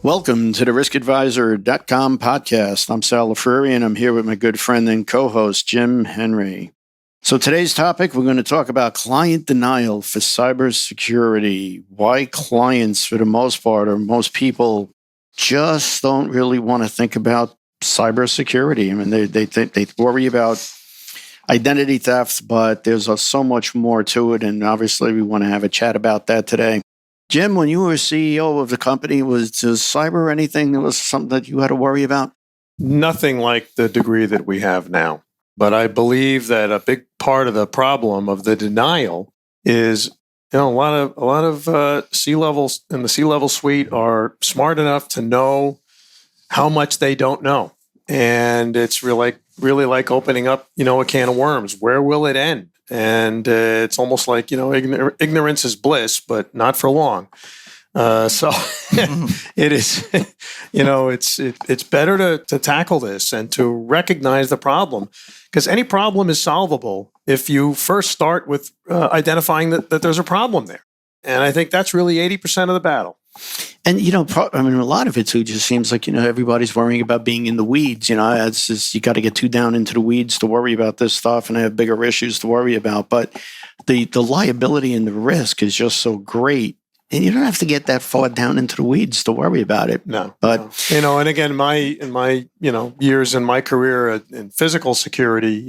Welcome to the riskadvisor.com podcast. I'm Sal LaFurry, and I'm here with my good friend and co-host, Jim Henry. So today's topic, we're going to talk about client denial for cybersecurity. Why clients, for the most part, or most people, just don't really want to think about cybersecurity. I mean, they worry about identity theft, but there's so much more to it, and obviously we want to have a chat about that today. Jim, when you were CEO of the company, was cyber anything that was something that you had to worry about? Nothing like the degree that we have now. But I believe that a big part of the problem of the denial is, a lot of C-levels in the C-level suite are smart enough to know how much they don't know, and it's really like opening up, a can of worms. Where will it end? And it's almost like, ignorance is bliss, but not for long. So it is, it's better to tackle this and to recognize the problem, because any problem is solvable if you first start with identifying that there's a problem there. And I think that's really 80% of the battle. And, a lot of it too just seems like, everybody's worrying about being in the weeds. It's just, you got to get too down into the weeds to worry about this stuff and have bigger issues to worry about. But the liability and the risk is just so great. And you don't have to get that far down into the weeds to worry about it. No. But, and again, in my years in my career in physical security,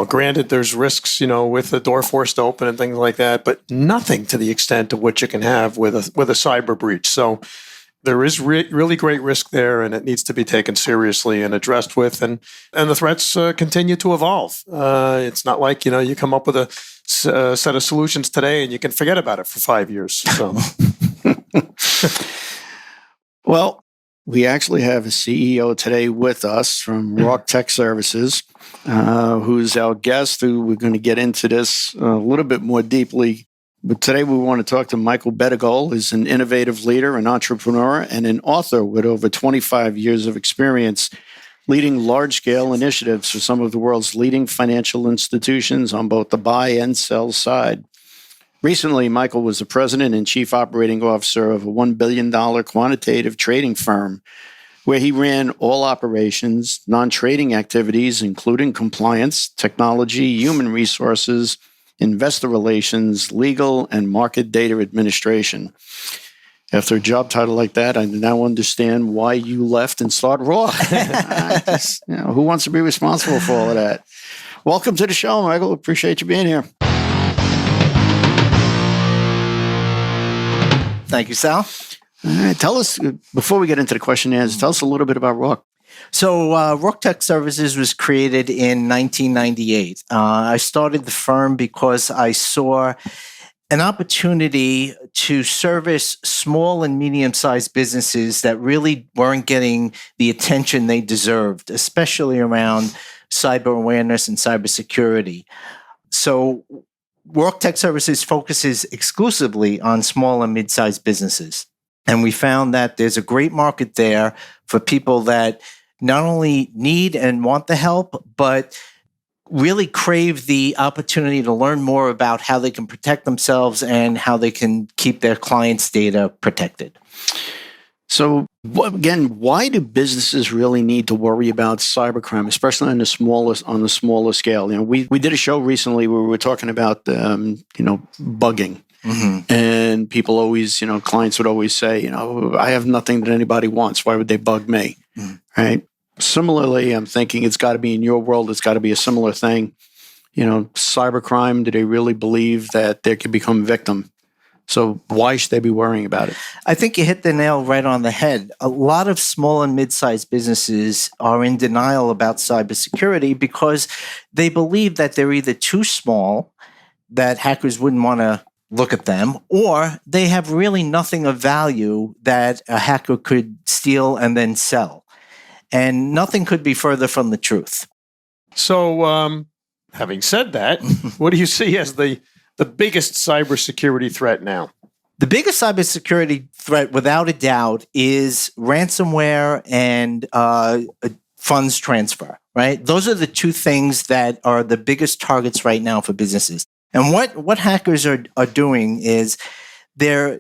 granted, there's risks, with the door forced open and things like that, but nothing to the extent of what you can have with a cyber breach. So there is really great risk there, and it needs to be taken seriously and addressed with. And the threats continue to evolve. It's not like you come up with a set of solutions today and you can forget about it for 5 years. So, well, we actually have a CEO today with us from Rook Tech Services, who's our guest, who we're going to get into this a little bit more deeply. But today we want to talk to Michael Bedigol, who's an innovative leader, an entrepreneur, and an author with over 25 years of experience leading large-scale initiatives for some of the world's leading financial institutions on both the buy and sell side. Recently, Michael was the president and chief operating officer of a $1 billion quantitative trading firm, where he ran all operations, non-trading activities, including compliance, technology, human resources, investor relations, legal, and market data administration. After a job title like that, I now understand why you left and started Rook. Who wants to be responsible for all of that? Welcome to the show, Michael. Appreciate you being here. Thank you, Sal. All right, tell us, before we get into the questionnaires, tell us a little bit about Rook. So Rook Tech Services was created in 1998. I started the firm because I saw an opportunity to service small and medium-sized businesses that really weren't getting the attention they deserved, especially around cyber awareness and cybersecurity. So Rook Tech Services focuses exclusively on small and mid-sized businesses. And we found that there's a great market there for people that not only need and want the help, but really crave the opportunity to learn more about how they can protect themselves and how they can keep their clients' data protected. So, again, why do businesses really need to worry about cybercrime, especially on the smaller scale? We did a show recently where we were talking about bugging, and people always, clients would always say, I have nothing that anybody wants. Why would they bug me? Right? Similarly, I'm thinking it's got to be in your world. It's got to be a similar thing. Cybercrime. Do they really believe that they could become a victim? So why should they be worrying about it? I think you hit the nail right on the head. A lot of small and mid-sized businesses are in denial about cybersecurity because they believe that they're either too small, that hackers wouldn't want to look at them, or they have really nothing of value that a hacker could steal and then sell. And nothing could be further from the truth. So, having said that, what do you see as the biggest cybersecurity threat now? The biggest cybersecurity threat, without a doubt, is ransomware and funds transfer, right? Those are the two things that are the biggest targets right now for businesses. And what hackers are doing is they're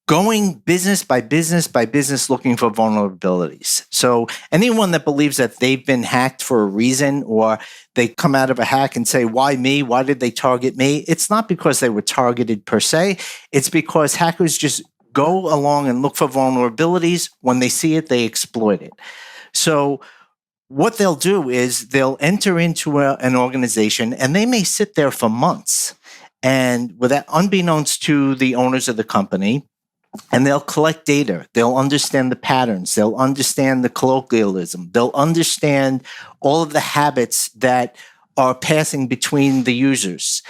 going business by business by business looking for vulnerabilities. So anyone that believes that they've been hacked for a reason, or they come out of a hack and say, why me? Why did they target me? It's not because they were targeted per se. It's because hackers just go along and look for vulnerabilities. When they see it, they exploit it. So what they'll do is they'll enter into an organization, and they may sit there for months, and without, unbeknownst to the owners of the company, and they'll collect data. They'll understand the patterns. They'll understand the colloquialism. They'll understand all of the habits that are passing between the users.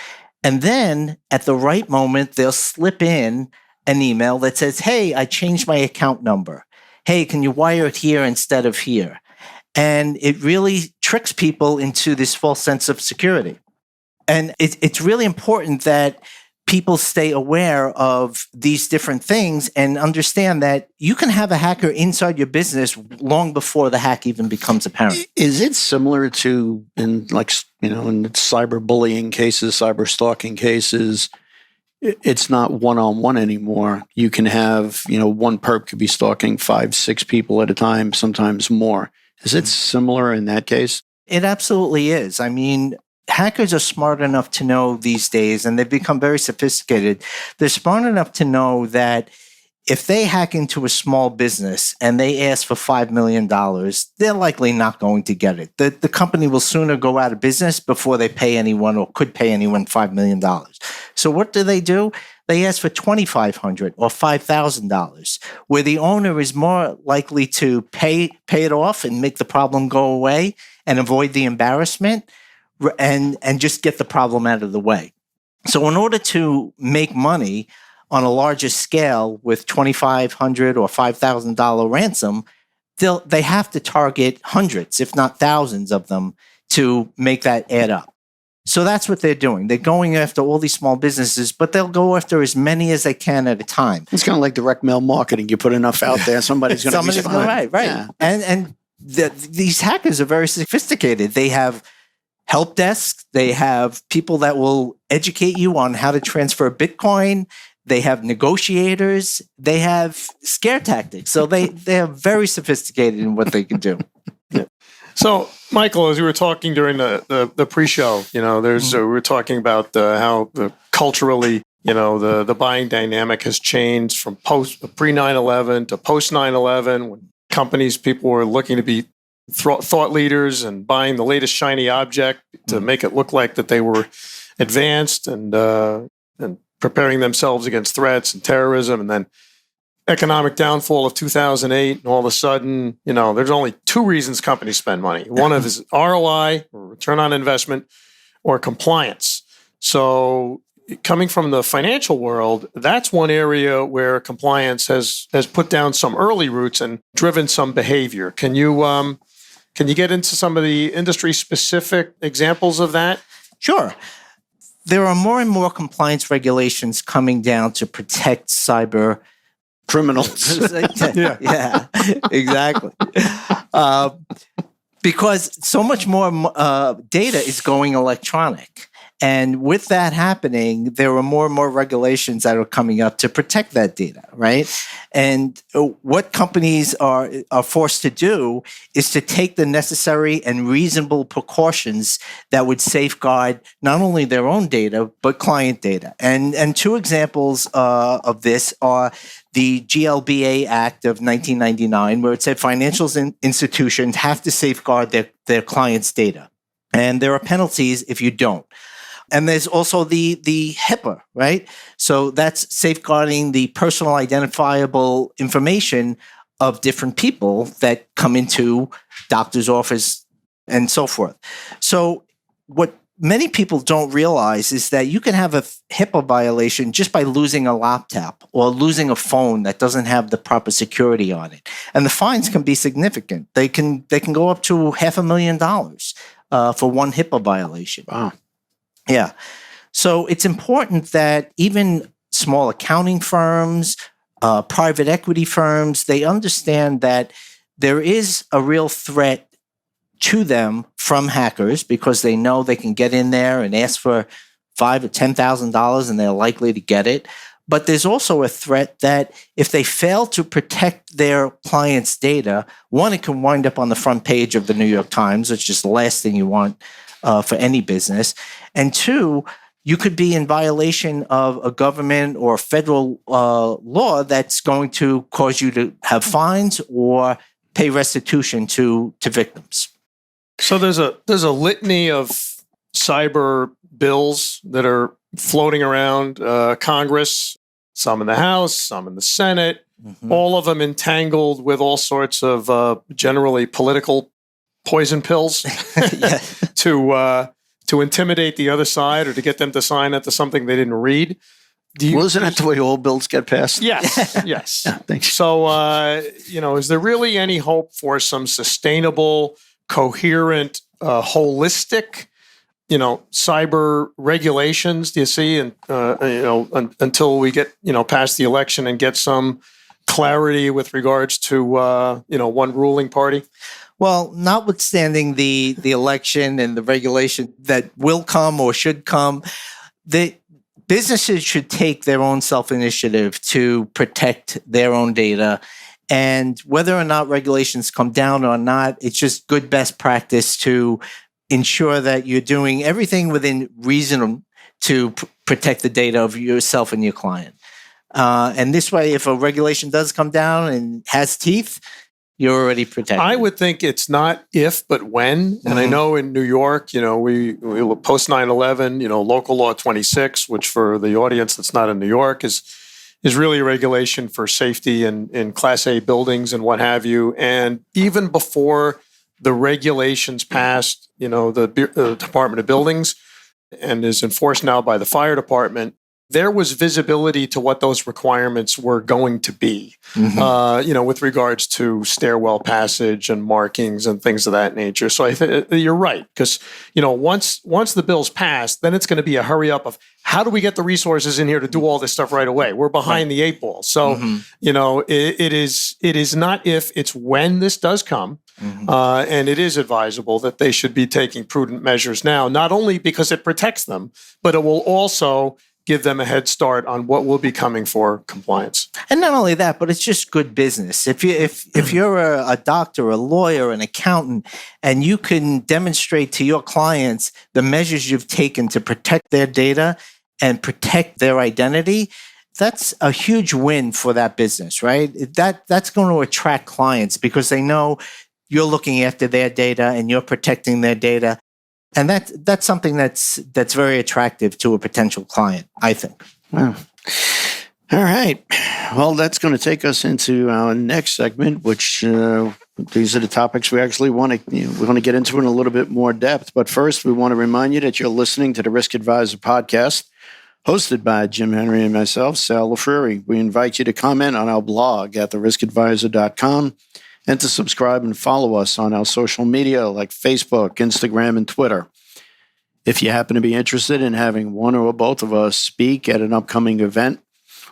And then at the right moment, they'll slip in an email that says, hey, I changed my account number. Hey, can you wire it here instead of here? And it really tricks people into this false sense of security. And it's really important that people stay aware of these different things and understand that you can have a hacker inside your business long before the hack even becomes apparent. Is it similar to in cyberbullying cases, cyber stalking cases? It's not one-on-one anymore. You can have, one perp could be stalking 5, 6 people at a time, sometimes more. Is it similar in that case? It absolutely is. I mean, hackers are smart enough to know these days, and they've become very sophisticated. They're smart enough to know that if they hack into a small business and they ask for $5 million, they're likely not going to get it. The company will sooner go out of business before they pay anyone or could pay anyone $5 million. So what do? They ask for $2,500 or $5,000, where the owner is more likely to pay it off and make the problem go away and avoid the embarrassment and just get the problem out of the way. So in order to make money on a larger scale with $2,500 or $5,000 ransom, they have to target hundreds, if not thousands of them to make that add up. So that's what they're doing. They're going after all these small businesses, but they'll go after as many as they can at a time. It's kind of like direct mail marketing. You put enough out there, somebody's going to respond. Right. Yeah. And these hackers are very sophisticated. They have help desks. They have people that will educate you on how to transfer Bitcoin. They have negotiators. They have scare tactics. So they're very sophisticated in what they can do. Yeah. So, Michael, as we were talking during the pre-show, we were talking about how culturally, the buying dynamic has changed from pre 9/11 to post 9/11, when people were looking to be thought leaders and buying the latest shiny object to make it look like that they were advanced and preparing themselves against threats and terrorism, and then economic downfall of 2008, and all of a sudden, there's only 2 reasons companies spend money. One of is ROI, or return on investment, or compliance. So coming from the financial world, that's one area where compliance has put down some early roots and driven some behavior. Can you get into some of the industry-specific examples of that? Sure. There are more and more compliance regulations coming down to protect cyber criminals. Yeah, exactly. Because so much more data is going electronic. And with that happening, there are more and more regulations that are coming up to protect that data, right? And what companies are forced to do is to take the necessary and reasonable precautions that would safeguard not only their own data, but client data. And 2 examples of this are the GLBA Act of 1999, where it said financial institutions have to safeguard their clients' data. And there are penalties if you don't. And there's also the HIPAA, right? So that's safeguarding the personal identifiable information of different people that come into doctor's office and so forth. So what many people don't realize is that you can have a HIPAA violation just by losing a laptop or losing a phone that doesn't have the proper security on it. And the fines can be significant. They can go up to $500,000 for one HIPAA violation. Wow. Yeah. So it's important that even small accounting firms, private equity firms, they understand that there is a real threat to them from hackers, because they know they can get in there and ask for $5,000 or $10,000 and they're likely to get it. But there's also a threat that if they fail to protect their clients' data, one, it can wind up on the front page of the New York Times, which is the last thing you want for any business. And two, you could be in violation of a government or federal law that's going to cause you to have fines or pay restitution to victims. So there's a litany of cyber bills that are floating around Congress, some in the House, some in the Senate, all of them entangled with all sorts of generally political poison pills to intimidate the other side or to get them to sign up to something they didn't read. Wasn't that the way all bills get passed? Yes, yes. Yeah, thanks. So, is there really any hope for some sustainable, coherent, holistic, cyber regulations? Do you see, and until we get past the election and get some clarity with regards to one ruling party? Well, notwithstanding the election and the regulation that will come or should come, the businesses should take their own self-initiative to protect their own data. And whether or not regulations come down or not, it's just good best practice to ensure that you're doing everything within reason to protect the data of yourself and your client. And this way, if a regulation does come down and has teeth, you're already protected. I would think it's not if, but when. And I know in New York, we post 9/11, local law 26, which for the audience that's not in New York is really a regulation for safety in Class A buildings and what have you. And even before the regulations passed, the Department of Buildings and is enforced now by the fire department, there was visibility to what those requirements were going to be, with regards to stairwell passage and markings and things of that nature. So I think you're right, because, once the bill's passed, then it's going to be a hurry up of how do we get the resources in here to do all this stuff right away? We're behind the eight ball. So, it is not if, it's when this does come. And it is advisable that they should be taking prudent measures now, not only because it protects them, but it will also give them a head start on what will be coming for compliance. And not only that, but it's just good business. If you're a doctor, a lawyer, an accountant, and you can demonstrate to your clients the measures you've taken to protect their data and protect their identity, that's a huge win for that business, right? That's going to attract clients because they know you're looking after their data and you're protecting their data. And that's something that's very attractive to a potential client, I think. Wow. All right. Well, that's going to take us into our next segment, which these are the topics we actually want to get into in a little bit more depth. But first, we want to remind you that you're listening to the Risk Advisor podcast, hosted by Jim Henry and myself, Sal LaFreri. We invite you to comment on our blog at theriskadvisor.com. and to subscribe and follow us on our social media like Facebook, Instagram, and Twitter. If you happen to be interested in having one or both of us speak at an upcoming event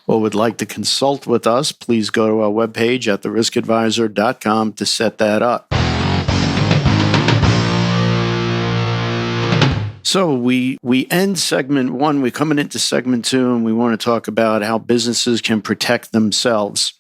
or would like to consult with us, please go to our webpage at theriskadvisor.com to set that up. So we end segment one. We're coming into segment two, and we want to talk about how businesses can protect themselves.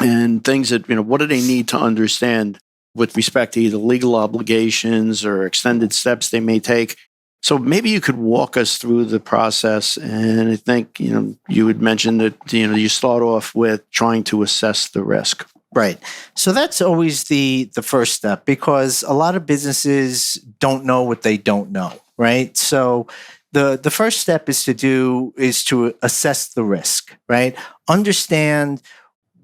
And things that, what do they need to understand with respect to either legal obligations or extended steps they may take? So maybe you could walk us through the process. And I think, you had mentioned that, you start off with trying to assess the risk. Right. So that's always the first step, because a lot of businesses don't know what they don't know, right? So the first step is to assess the risk, right? Understand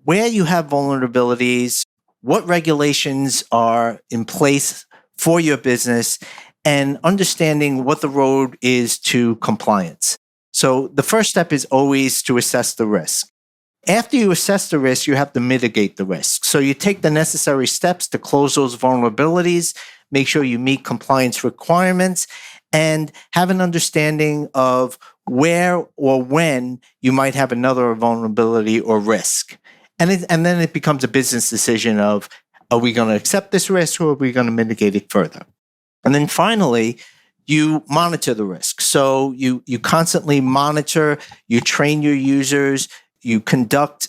where you have vulnerabilities, what regulations are in place for your business, and understanding what the road is to compliance. So the first step is always to assess the risk. After you assess the risk, you have to mitigate the risk. So you take the necessary steps to close those vulnerabilities, make sure you meet compliance requirements, and have an understanding of where or when you might have another vulnerability or risk. And then it becomes a business decision of, are we going to accept this risk or are we going to mitigate it further? And then finally, you monitor the risk. So you constantly monitor, you train your users, you conduct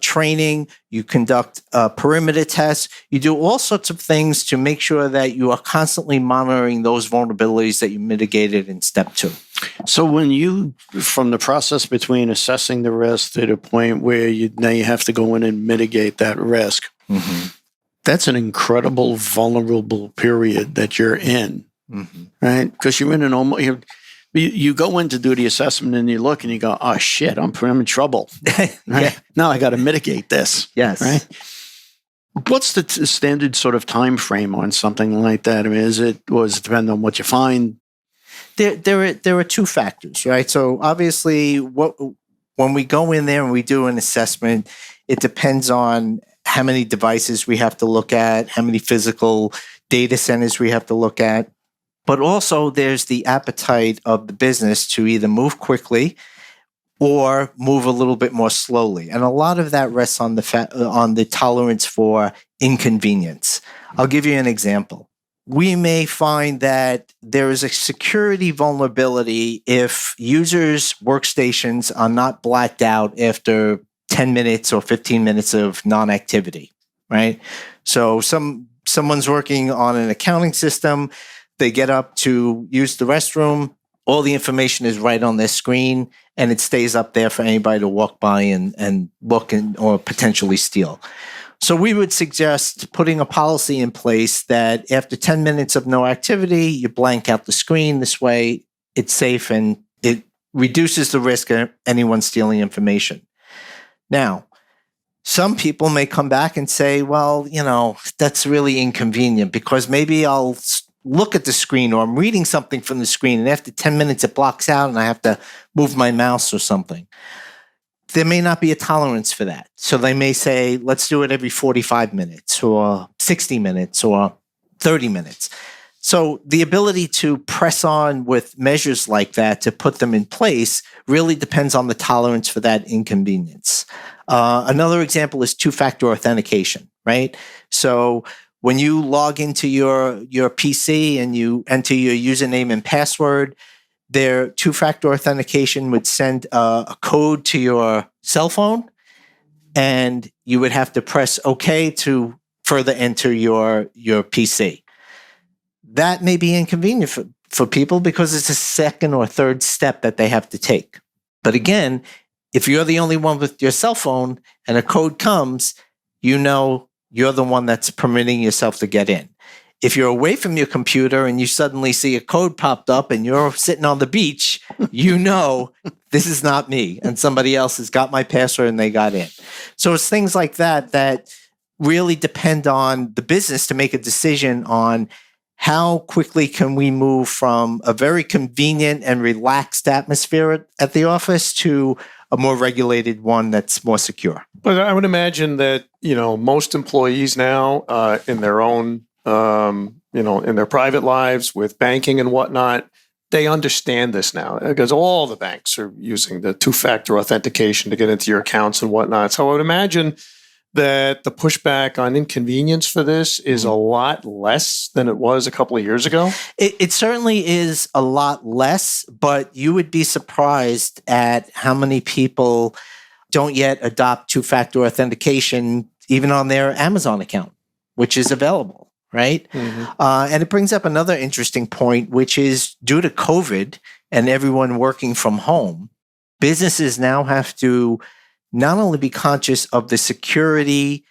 training, you conduct perimeter tests, you do all sorts of things to make sure that you are constantly monitoring those vulnerabilities that you mitigated in step 2. So when from the process between assessing the risk to the point where now you have to go in and mitigate that risk, that's an incredible vulnerable period that you're in, right? Because you're in an almost, you go in to do the assessment and you look and you go, oh shit, I'm in trouble. Right? Yeah. Now I got to mitigate this. Yes. Right. What's the standard sort of time frame on something like that? I mean, does it depend on what you find? There are 2 factors, right? So obviously, when we go in there and we do an assessment, it depends on how many devices we have to look at, how many physical data centers we have to look at. But also, there's the appetite of the business to either move quickly or move a little bit more slowly. And a lot of that rests on the tolerance for inconvenience. I'll give you an example. We may find that there is a security vulnerability if users' workstations are not blacked out after 10 minutes or 15 minutes of non-activity, right? So someone's working on an accounting system, they get up to use the restroom, all the information is right on their screen, and it stays up there for anybody to walk by and look or potentially steal. So we would suggest putting a policy in place that after 10 minutes of no activity, you blank out the screen. This way, it's safe and it reduces the risk of anyone stealing information. Now, some people may come back and say, well, that's really inconvenient because maybe I'll look at the screen or I'm reading something from the screen and after 10 minutes it blocks out and I have to move my mouse or something. There may not be a tolerance for that. So they may say, let's do it every 45 minutes or 60 minutes or 30 minutes. So the ability to press on with measures like that to put them in place really depends on the tolerance for that inconvenience. Another example is two-factor authentication, right? So when you log into your PC and you enter your username and password, their two-factor authentication would send a code to your cell phone, and you would have to press OK to further enter your PC. That may be inconvenient for people because it's a second or third step that they have to take. But again, if you're the only one with your cell phone and a code comes, you're the one that's permitting yourself to get in. If you're away from your computer and you suddenly see a code popped up and you're sitting on the beach, this is not me and somebody else has got my password and they got in. So it's things like that really depend on the business to make a decision on how quickly can we move from a very convenient and relaxed atmosphere at the office to a more regulated one that's more secure. But I would imagine that, most employees now in their own in their private lives with banking and whatnot, they understand this now because all the banks are using the two-factor authentication to get into your accounts and whatnot. So I would imagine that the pushback on inconvenience for this is a lot less than it was a couple of years ago. It certainly is a lot less, but you would be surprised at how many people don't yet adopt two-factor authentication even on their Amazon account, which is available. Right? Mm-hmm. And it brings up another interesting point, which is due to COVID and everyone working from home, businesses now have to not only be conscious of the security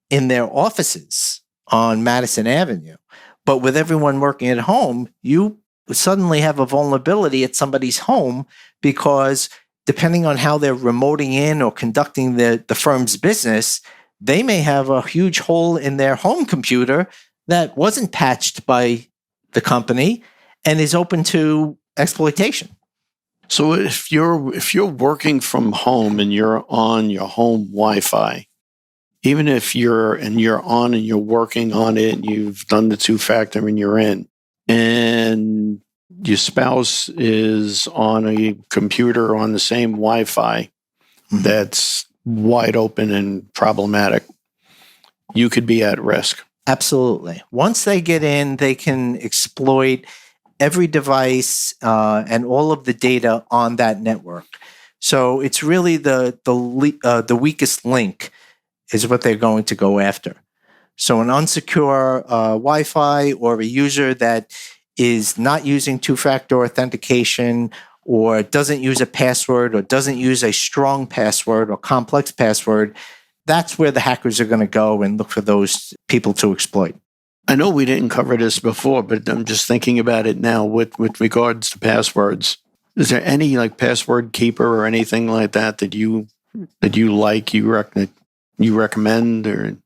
in their offices on Madison Avenue, but with everyone working at home, you suddenly have a vulnerability at somebody's home because depending on how they're remoting in or conducting the firm's business, they may have a huge hole in their home computer that wasn't patched by the company and is open to exploitation. So if you're working from home and you're on your home Wi-Fi, even if you're on and you're working on it and you've done the two-factor and you're in, and your spouse is on a computer on the same Wi-Fi that's wide open and problematic, you could be at risk. Absolutely. Once they get in, they can exploit every device and all of the data on that network. So it's really the weakest link is what they're going to go after. So an unsecure Wi-Fi or a user that is not using two-factor authentication or doesn't use a password or doesn't use a strong password or complex password, that's where the hackers are going to go and look for those people to exploit. I know we didn't cover this before, but I'm just thinking about it now with regards to passwords. Is there any like password keeper or anything like that you like, you recommend or?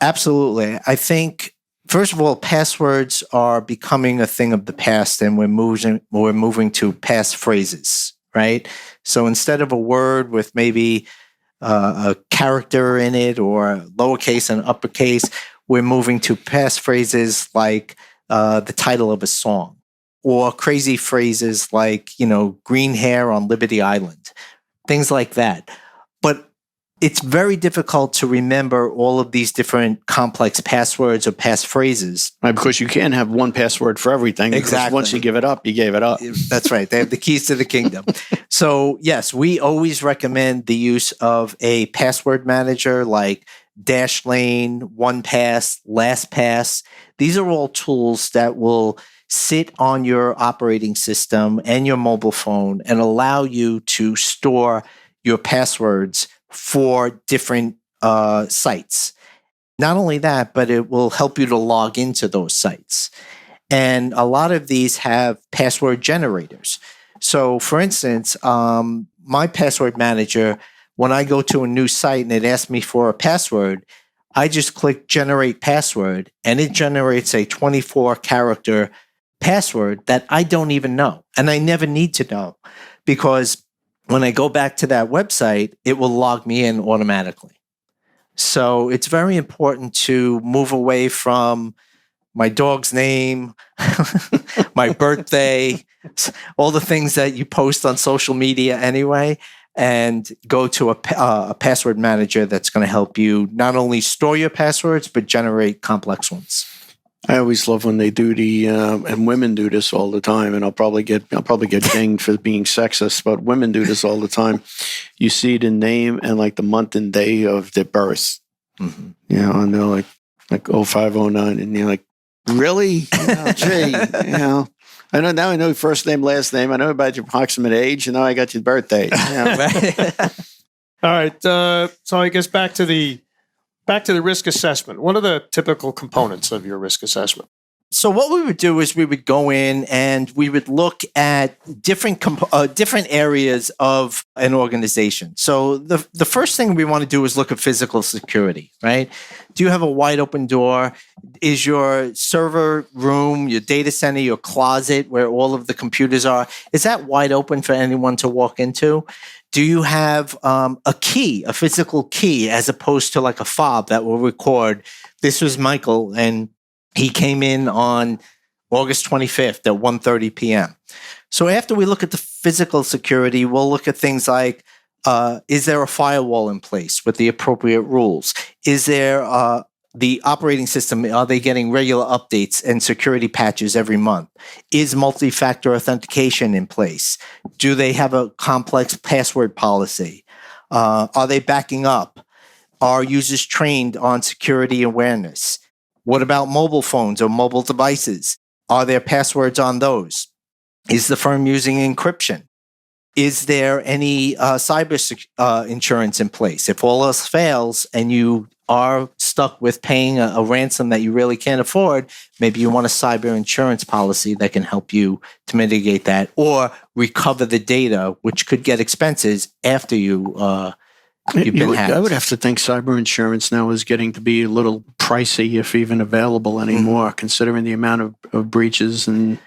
Absolutely. I think, first of all, passwords are becoming a thing of the past, and we're moving to passphrases, right? So instead of a word with maybe a character in it or lowercase and uppercase, we're moving to passphrases like the title of a song, or crazy phrases like, green hair on Liberty Island, things like that. But it's very difficult to remember all of these different complex passwords or passphrases. Right, because you can't have one password for everything. Exactly. Once you give it up, you gave it up. That's right. They have the keys to the kingdom. So, yes, we always recommend the use of a password manager like Dashlane, OnePass, LastPass. These are all tools that will sit on your operating system and your mobile phone and allow you to store your passwords for different sites. Not only that, but it will help you to log into those sites. And a lot of these have password generators. So, for instance, my password manager, when I go to a new site and it asks me for a password, I just click generate password and it generates a 24-character password that I don't even know. And I never need to know, because when I go back to that website, it will log me in automatically. So it's very important to move away from my dog's name, my birthday, all the things that you post on social media anyway, and go to a password manager that's going to help you not only store your passwords, but generate complex ones. I always love when they do and women do this all the time, and I'll probably get dinged for being sexist, but women do this all the time. You see the name and like the month and day of their birth, and they're like 0509, and you're like, really? Gee, I know now. I know first name, last name. I know about your approximate age, and now I got your birthday. All right. So I guess back to the risk assessment. What are the typical components of your risk assessment? So what we would do is we would go in and we would look at different areas of an organization. So the first thing we want to do is look at physical security, right? Do you have a wide open door? Is your server room, your data center, your closet where all of the computers are, is that wide open for anyone to walk into? Do you have a key, a physical key, as opposed to like a fob that will record, this was Michael and he came in on August 25th at 1:30 p.m. So after we look at the physical security, we'll look at things like, is there a firewall in place with the appropriate rules? Is there the operating system, are they getting regular updates and security patches every month? Is multi-factor authentication in place? Do they have a complex password policy? Are they backing up? Are users trained on security awareness? What about mobile phones or mobile devices? Are there passwords on those? Is the firm using encryption? Is there any cyber insurance in place? If all else fails and you are stuck with paying a ransom that you really can't afford, maybe you want a cyber insurance policy that can help you to mitigate that or recover the data, which could get expenses after you've been hacked. I would have to think cyber insurance now is getting to be a little pricey, if even available anymore, considering the amount of breaches and...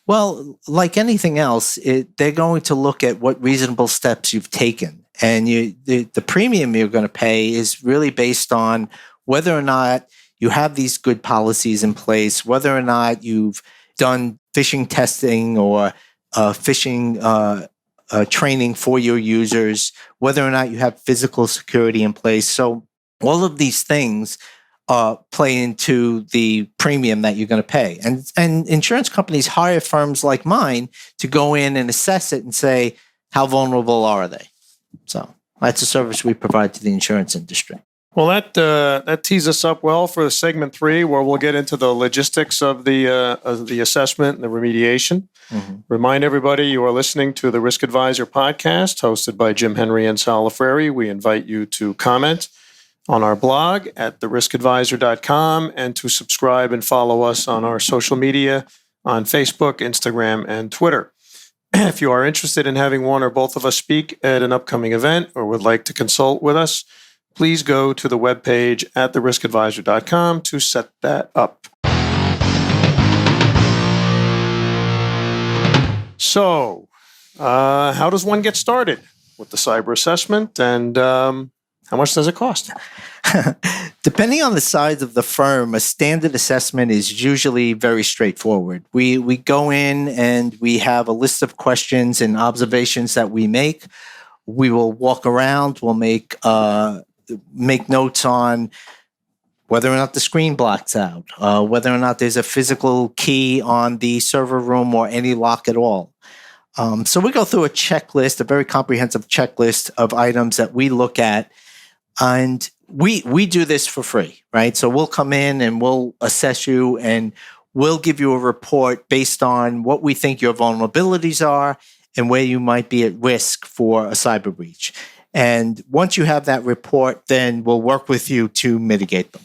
Well, like anything else, they're going to look at what reasonable steps you've taken. And the premium you're going to pay is really based on whether or not you have these good policies in place, whether or not you've done phishing testing or phishing training for your users, whether or not you have physical security in place. So all of these things play into the premium that you're going to pay. And insurance companies hire firms like mine to go in and assess it and say, how vulnerable are they? So that's a service we provide to the insurance industry. Well, that tees us up well for segment 3, where we'll get into the logistics of the assessment and the remediation. Mm-hmm. Remind everybody you are listening to the Risk Advisor podcast, hosted by Jim Henry and Sal Lafreri. We invite you to comment on our blog at theriskadvisor.com and to subscribe and follow us on our social media on Facebook, Instagram, and Twitter. If you are interested in having one or both of us speak at an upcoming event or would like to consult with us, please go to the webpage at theriskadvisor.com to set that up. So, how does one get started with the cyber assessment, and how much does it cost? Depending on the size of the firm, a standard assessment is usually very straightforward. We go in and we have a list of questions and observations that we make. We will walk around. We'll make notes on whether or not the screen blacks out, whether or not there's a physical key on the server room or any lock at all. So we go through a checklist, a very comprehensive checklist of items that we look at. And we do this for free, right? So we'll come in and we'll assess you and we'll give you a report based on what we think your vulnerabilities are and where you might be at risk for a cyber breach. And once you have that report, then we'll work with you to mitigate them.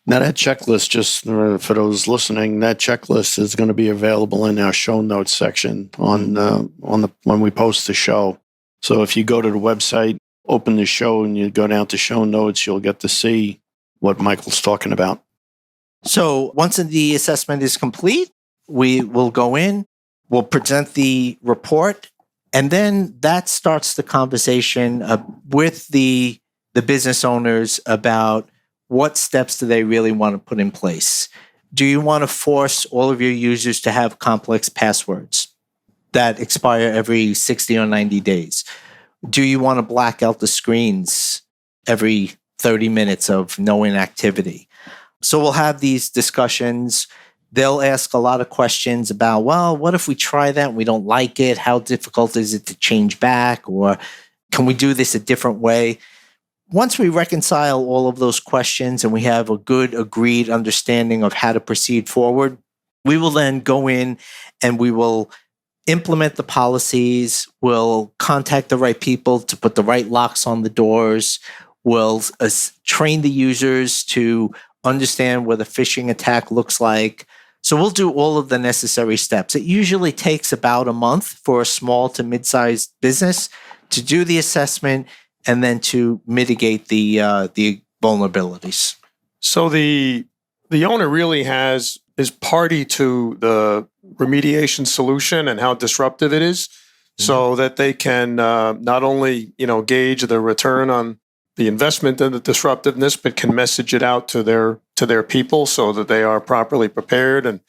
Now, that checklist, just for those listening, that checklist is going to be available in our show notes section when we post the show. So if you go to the website, open the show, and you go down to show notes, you'll get to see what Michael's talking about. So once the assessment is complete, we will go in, we'll present the report, and then that starts the conversation with the business owners about what steps do they really want to put in place. Do you want to force all of your users to have complex passwords that expire every 60 or 90 days? Do you want to black out the screens every 30 minutes of no inactivity? So we'll have these discussions. They'll ask a lot of questions about, well, what if we try that and we don't like it? How difficult is it to change back? Or can we do this a different way? Once we reconcile all of those questions and we have a good agreed understanding of how to proceed forward, we will then go in and we will implement the policies, we'll contact the right people to put the right locks on the doors, we'll train the users to understand what a phishing attack looks like. So we'll do all of the necessary steps. It usually takes about a month for a small to mid-sized business to do the assessment and then to mitigate the vulnerabilities. So the owner really is party to the remediation solution and how disruptive it is, so that they can not only gauge the return on the investment and the disruptiveness, but can message it out to their people so that they are properly prepared and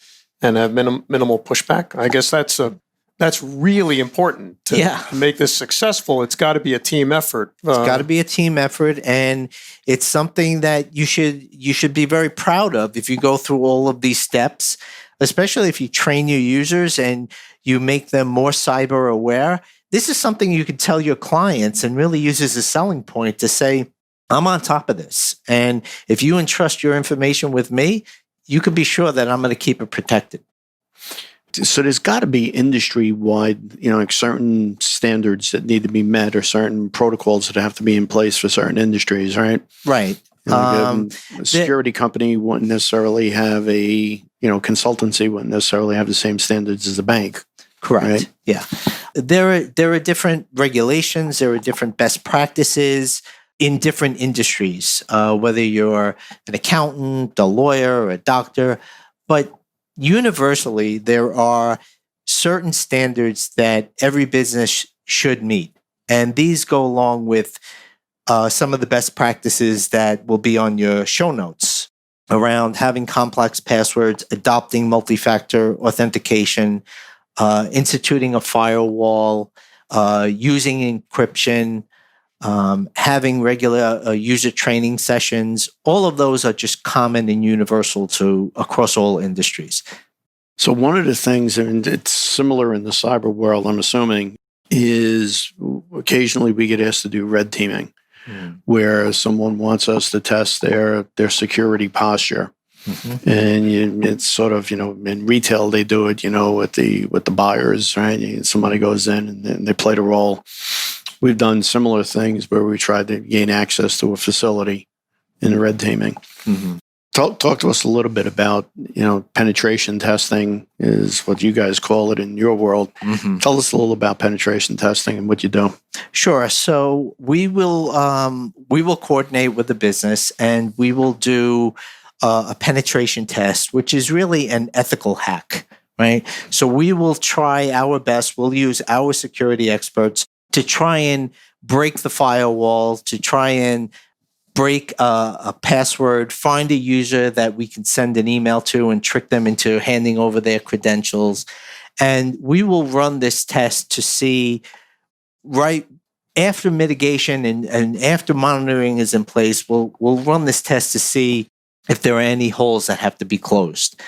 have minimal pushback. I guess that's really important to make this successful. It's got to be a team effort. It's got to be a team effort, and it's something that you should be very proud of if you go through all of these steps, especially if you train your users and you make them more cyber aware. This is something you can tell your clients and really use as a selling point to say, I'm on top of this. And if you entrust your information with me, you can be sure that I'm going to keep it protected. So there's got to be industry-wide, like certain standards that need to be met or certain protocols that have to be in place for certain industries, right? Right. A security company wouldn't necessarily have consultancy wouldn't necessarily have the same standards as a bank. Correct. Right? Yeah. There are different regulations. There are different best practices in different industries, whether you're an accountant, a lawyer, or a doctor. But universally, there are certain standards that every business should meet. And these go along with some of the best practices that will be on your show notes around having complex passwords, adopting multi-factor authentication, instituting a firewall, using encryption, having regular user training sessions. All of those are just common and universal to across all industries. So one of the things, and it's similar in the cyber world, I'm assuming, is occasionally we get asked to do red teaming, where someone wants us to test their security posture. Mm-hmm. And it's sort of, in retail, they do it, with the buyers, right? Somebody goes in and they play the role. We've done similar things where we tried to gain access to a facility in red teaming. Mm-hmm. Talk to us a little bit about, penetration testing is what you guys call it in your world. Mm-hmm. Tell us a little about penetration testing and what you do. Sure. So we will coordinate with the business, and we will do a penetration test, which is really an ethical hack, right? So we will try our best. We'll use our security experts to try and break the firewall, to try and break a password, find a user that we can send an email to and trick them into handing over their credentials. And we will run this test to see, right after mitigation and after monitoring is in place, we'll run this test to see if there are any holes that have to be closed.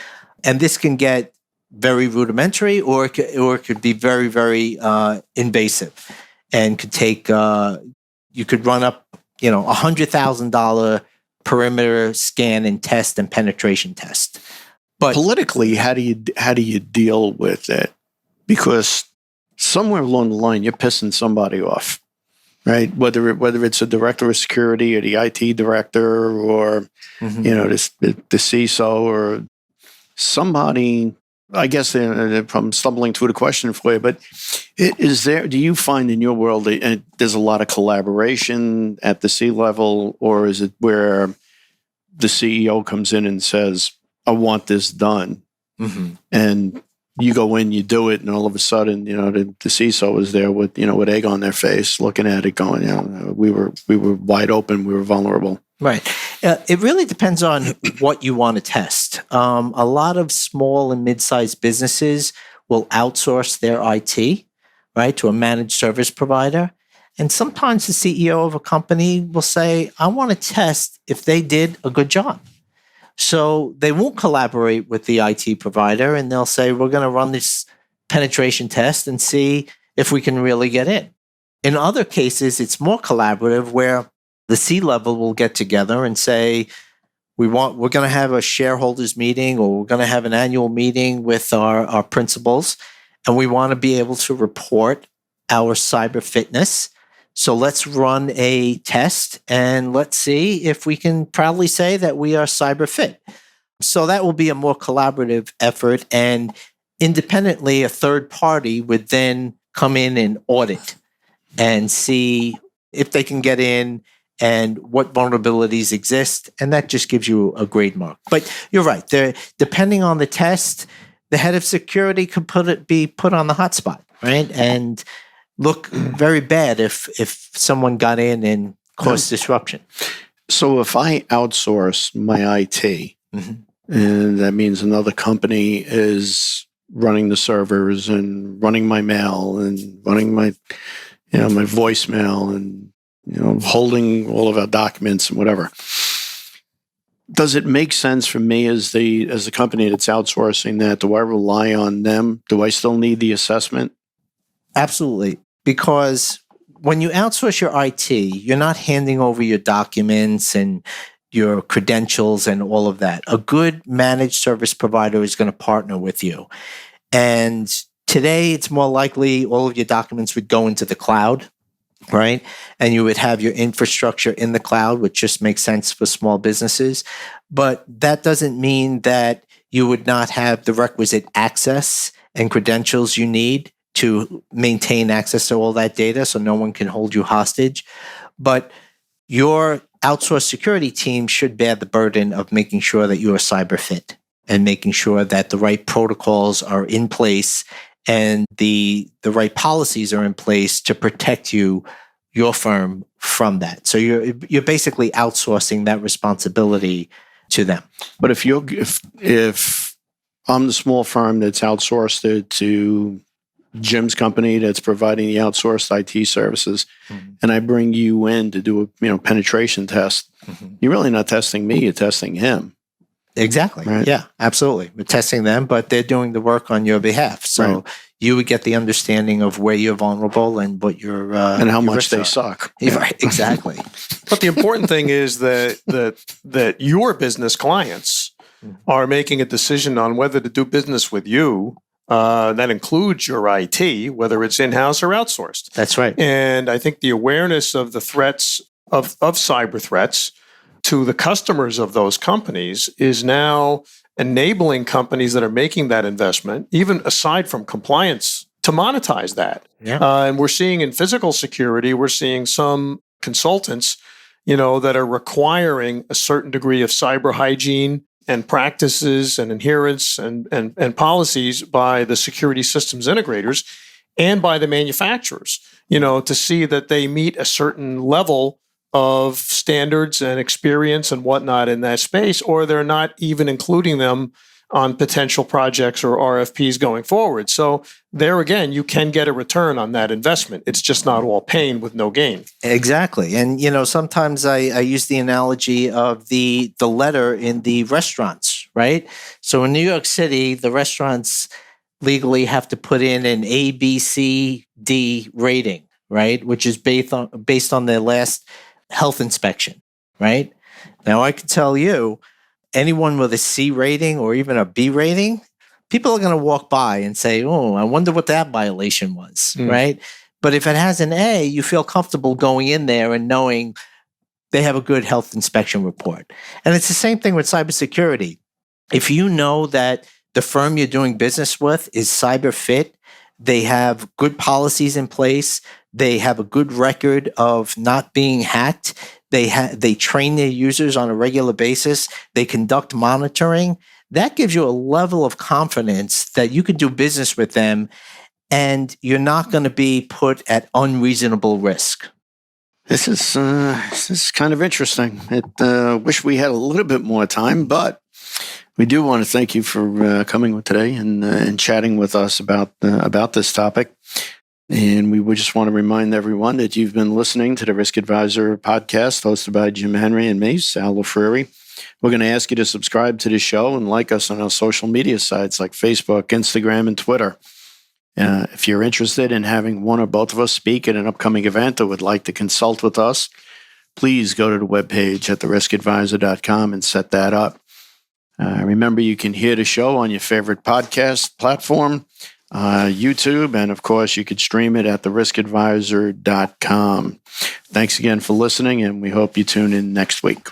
And this can get very rudimentary, or it could be very, very invasive, and could take, you could run up, $100,000 perimeter scan and test and penetration test. But politically, how do you deal with it? Because somewhere along the line, you're pissing somebody off, right? Whether it's a director of security or the IT director or mm-hmm. The CISO or somebody. I guess I'm stumbling through the question for you, but do you find in your world there's a lot of collaboration at the C-level, or is it where the CEO comes in and says, I want this done, mm-hmm. and you go in, you do it, and all of a sudden, the CISO is there with egg on their face, looking at it, going, we were wide open, we were vulnerable. Right. It really depends on what you want to test. A lot of small and mid-sized businesses will outsource their IT, right, to a managed service provider. And sometimes the CEO of a company will say, I want to test if they did a good job. So they won't collaborate with the IT provider, and they'll say, we're going to run this penetration test and see if we can really get in. In other cases, it's more collaborative, where the C-level will get together and say, we're going to have a shareholders meeting, or we're going to have an annual meeting with our principals, and we want to be able to report our cyber fitness. So let's run a test and let's see if we can proudly say that we are cyber fit. So that will be a more collaborative effort, and independently, a third party would then come in and audit and see if they can get in and what vulnerabilities exist, and that just gives you a grade mark. But you're right. Depending on the test, the head of security could be put on the hot spot, right? And look very bad if someone got in and caused disruption. So if I outsource my IT, mm-hmm. and that means another company is running the servers and running my mail and running my voicemail and holding all of our documents and whatever. Does it make sense for me as the company that's outsourcing that? Do I rely on them? Do I still need the assessment? Absolutely. Because when you outsource your IT, you're not handing over your documents and your credentials and all of that. A good managed service provider is going to partner with you. And today, it's more likely all of your documents would go into the cloud, right? And you would have your infrastructure in the cloud, which just makes sense for small businesses. But that doesn't mean that you would not have the requisite access and credentials you need to maintain access to all that data so no one can hold you hostage. But your outsourced security team should bear the burden of making sure that you are cyber fit and making sure that the right protocols are in place and the right policies are in place to protect your firm from that. So you're basically outsourcing that responsibility to them. But if I'm the small firm that's outsourced it to Jim's company that's providing the outsourced IT services, and I bring you in to do a penetration test, you're really not testing me, you're testing him. Exactly. Right. Yeah, absolutely. We're testing them, but they're doing the work on your behalf. So you would get the understanding of where you're vulnerable and what your and how your much risks they are. suck. Right, exactly. But the important thing is that your business clients are making a decision on whether to do business with you. That includes your IT, whether it's in-house or outsourced. That's right. And I think the awareness of the threats of cyber threats to the customers of those companies is now enabling companies that are making that investment, even aside from compliance, to monetize that. Yeah. And we're seeing in physical security, we're seeing some consultants, that are requiring a certain degree of cyber hygiene and practices and adherence and policies by the security systems integrators and by the manufacturers, to see that they meet a certain level of standards and experience and whatnot in that space, or they're not even including them on potential projects or RFPs going forward. So there again, you can get a return on that investment. It's just not all pain with no gain. Exactly. And, sometimes I use the analogy of the letter in the restaurants, right? So in New York City, the restaurants legally have to put in an A, B, C, D rating, right? Which is based on their last health inspection, right? Now, I can tell you, anyone with a C rating or even a B rating, people are going to walk by and say, oh, I wonder what that violation was, right? But if it has an A, you feel comfortable going in there and knowing they have a good health inspection report. And it's the same thing with cybersecurity. If you know that the firm you're doing business with is cyber fit, they have good policies in place, they have a good record of not being hacked, they train their users on a regular basis, they conduct monitoring, that gives you a level of confidence that you can do business with them and you're not going to be put at unreasonable risk. This is kind of interesting. Wish we had a little bit more time, but we do want to thank you for coming with today and chatting with us about this topic. And we would just want to remind everyone that you've been listening to the Risk Advisor podcast hosted by Jim Henry and me, Sal LaFreri. We're going to ask you to subscribe to the show and like us on our social media sites like Facebook, Instagram, and Twitter. If you're interested in having one or both of us speak at an upcoming event or would like to consult with us, please go to the webpage at theriskadvisor.com and set that up. Remember, you can hear the show on your favorite podcast platform, YouTube, and of course, you could stream it at theriskadvisor.com. Thanks again for listening, and we hope you tune in next week.